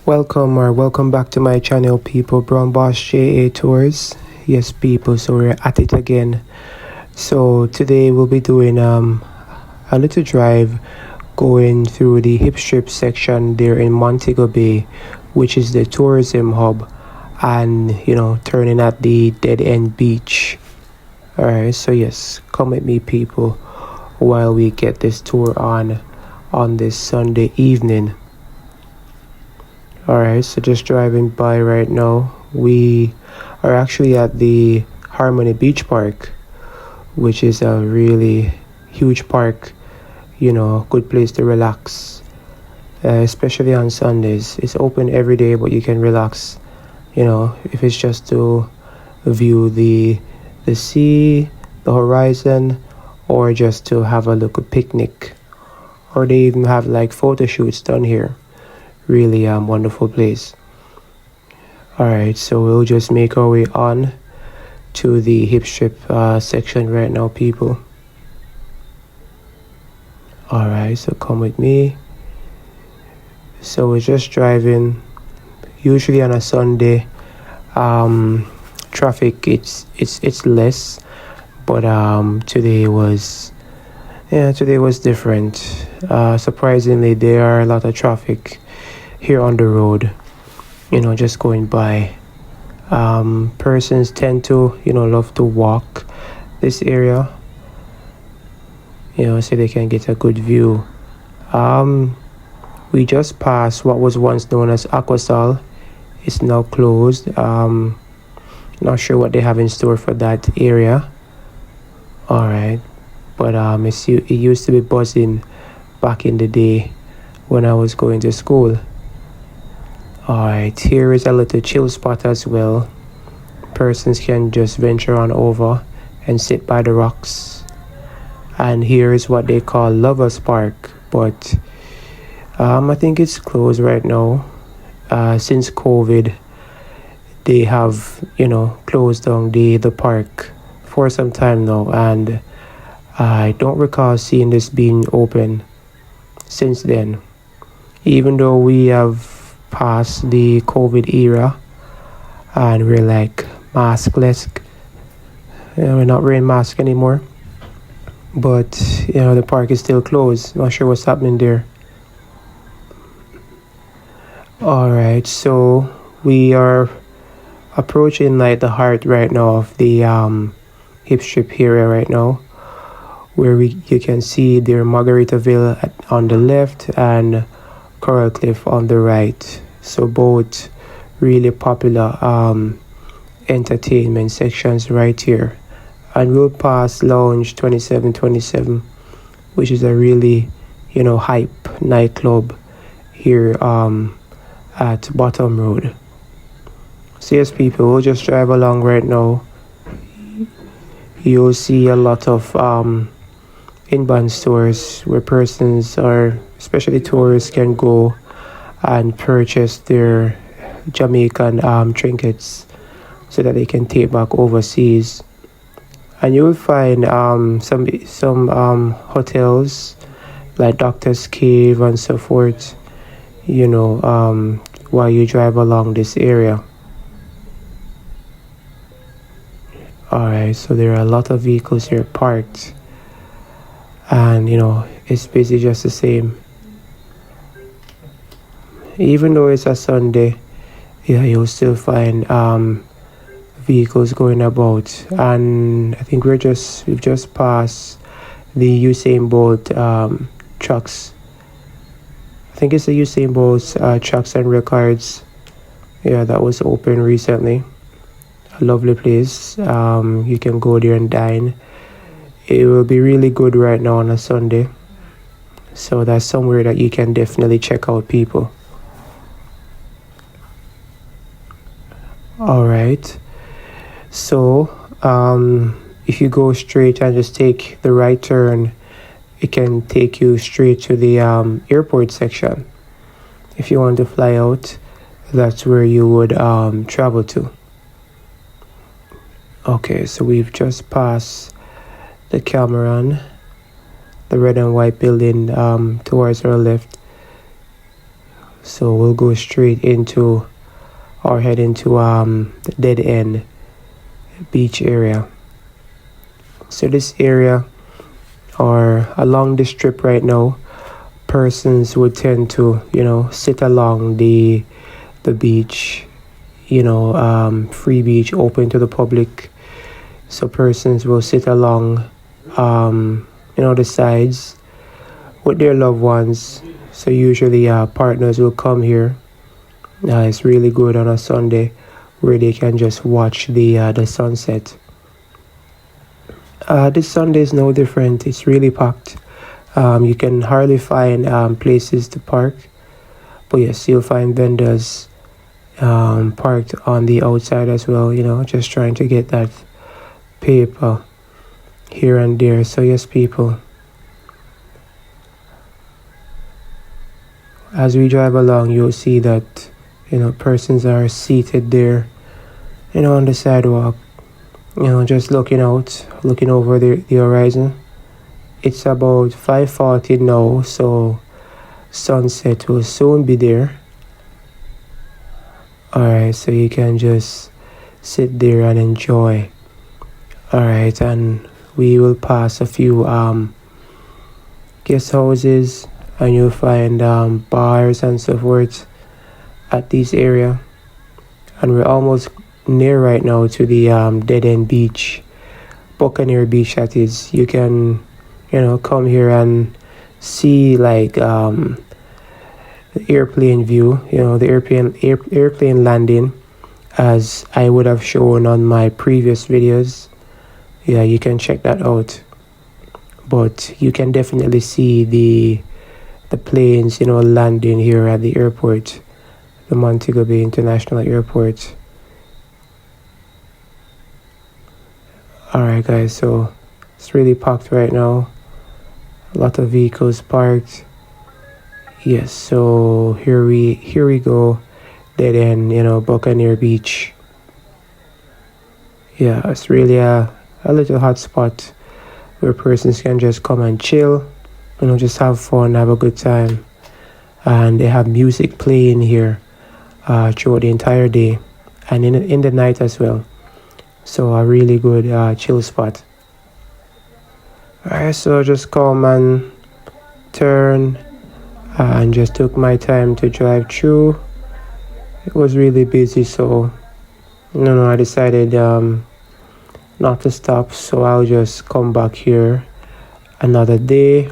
Welcome back to my channel, people. Brown Boss JA Tours. Yes, people, so we're at it again. So today we'll be doing a little drive going through the Hipstrip section there in Montego Bay, which is the tourism hub, and turning at the Dead End Beach. Alright, so yes, come with me, people, while we get this tour on this Sunday evening. Alright, so just driving by right now. We are actually at the Harmony Beach Park, which is a really huge park, good place to relax, especially on Sundays. It's open every day, but you can relax, if it's just to view the sea, the horizon, or just to have a little picnic. Or they even have like photo shoots done here. Really wonderful place. Alright, so we'll just make our way on to the Hipstrip section right now, people. Alright, so come with me. So we're just driving. Usually on a Sunday, traffic it's less, but today was different. Surprisingly, there are a lot of traffic here on the road, just going by. Persons tend to love to walk this area, so they can get a good view. We just passed what was once known as Aquasol. It's now closed. Not sure what they have in store for that area. Alright, but it used to be buzzing back in the day when I was going to school. Alright, here is a little chill spot as well. Persons can just venture on over and sit by the rocks. And here is what they call Lovers Park, but I think it's closed right now. Since COVID, they have closed down the park for some time now, and I don't recall seeing this being open since then. Even though we have past the COVID era and we're like maskless, we're not wearing masks anymore, but the park is still closed. Not sure what's happening there. Alright, so we are approaching like the heart right now of the Hipstrip area right now, where you can see there Margaritaville on the left and Coral Cliff on the right. So both really popular entertainment sections right here. And we'll pass Lounge 2727, which is a really hype nightclub here at Bottom Road. So yes, people, we'll just drive along right now. You'll see a lot of inbound stores where persons, or especially tourists, can go and purchase their Jamaican trinkets so that they can take back overseas. And you will find some hotels like Doctor's Cave and so forth, while you drive along this area. Alright, so there are a lot of vehicles here parked, and it's busy just the same. Even though it's a Sunday, you'll still find vehicles going about. And I think we've just passed the Usain Bolt trucks. I think it's the Usain Bolt's trucks and records. That was open recently. A lovely place. You can go there and dine. It will be really good right now on a Sunday. So that's somewhere that you can definitely check out, people. Alright. So if you go straight and just take the right turn, it can take you straight to the airport section. If you want to fly out, that's where you would travel to. Okay, so we've just passed the Cameron, the red and white building towards our left. So we'll go straight into or head into the dead end beach area. So this area, or along this strip right now, persons would tend to sit along the beach, free beach, open to the public. So persons will sit along the sides with their loved ones. So usually partners will come here. It's really good on a Sunday where they can just watch the sunset. This Sunday is no different. It's really packed. You can hardly find places to park. But yes, you'll find vendors parked on the outside as well, just trying to get that paper here and there. So yes, people, as we drive along, you'll see that persons are seated there on the sidewalk, just looking over the horizon. It's about 5:40 now, so sunset will soon be there. Alright, so you can just sit there and enjoy. Alright, and we will pass a few guest houses, and you'll find bars and so forth at this area. And we're almost near right now to the dead end beach, Buccaneer Beach, that is. You can come here and see like the airplane view, the airplane landing, as I would have shown on my previous videos. Yeah, you can check that out. But you can definitely see the planes landing here at the airport, the Montego Bay International Airport. Alright guys, so it's really packed right now. A lot of vehicles parked. Yes, so here we go. Dead end, Buccaneer Beach. Yeah, it's really a little hot spot where persons can just come and chill, just have fun, have a good time. And they have music playing here throughout the entire day and in the night as well. So a really good chill spot. Alright, so just come and turn and just took my time to drive through. It was really busy, so I decided not to stop, so I'll just come back here another day.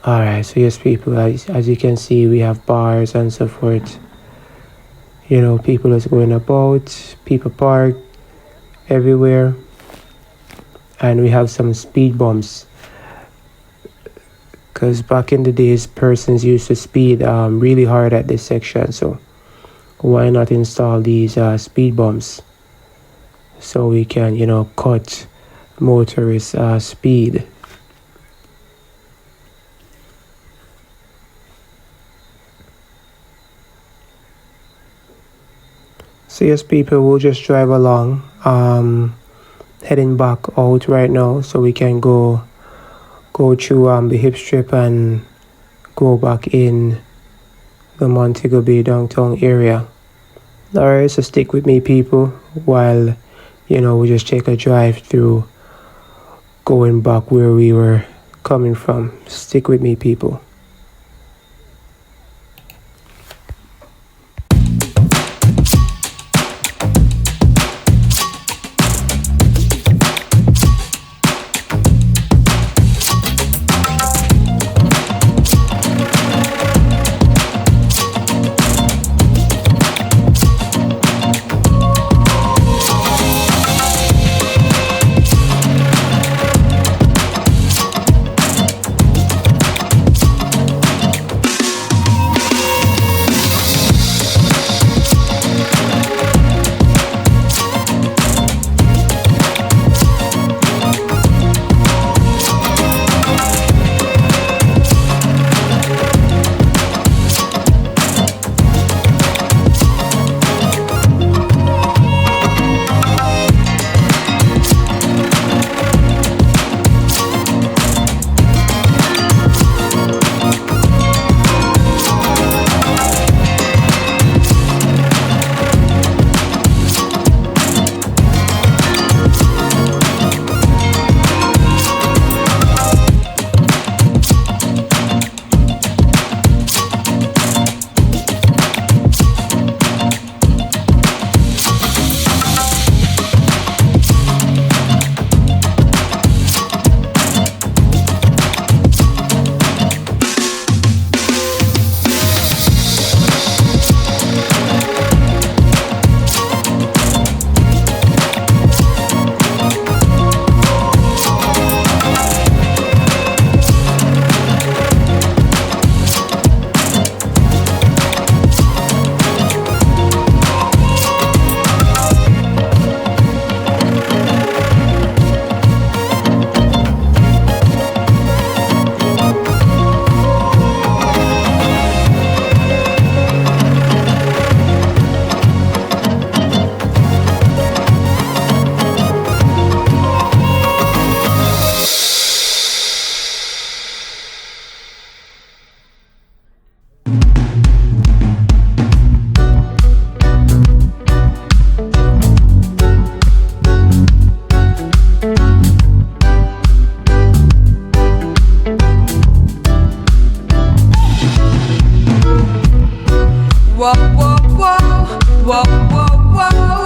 Alright, so yes people, as you can see, we have bars and so forth. People is going about, people parked everywhere. And we have some speed bumps, because back in the days persons used to speed really hard at this section. So why not install these speed bumps so we can cut motorists speed. So yes people, we'll just drive along, heading back out right now, so we can go through the Hipstrip and go back in the Montego Bay downtown area. Alright, so stick with me people while we just take a drive through going back where we were coming from. Stick with me people. whoa, whoa, whoa, whoa, whoa, whoa.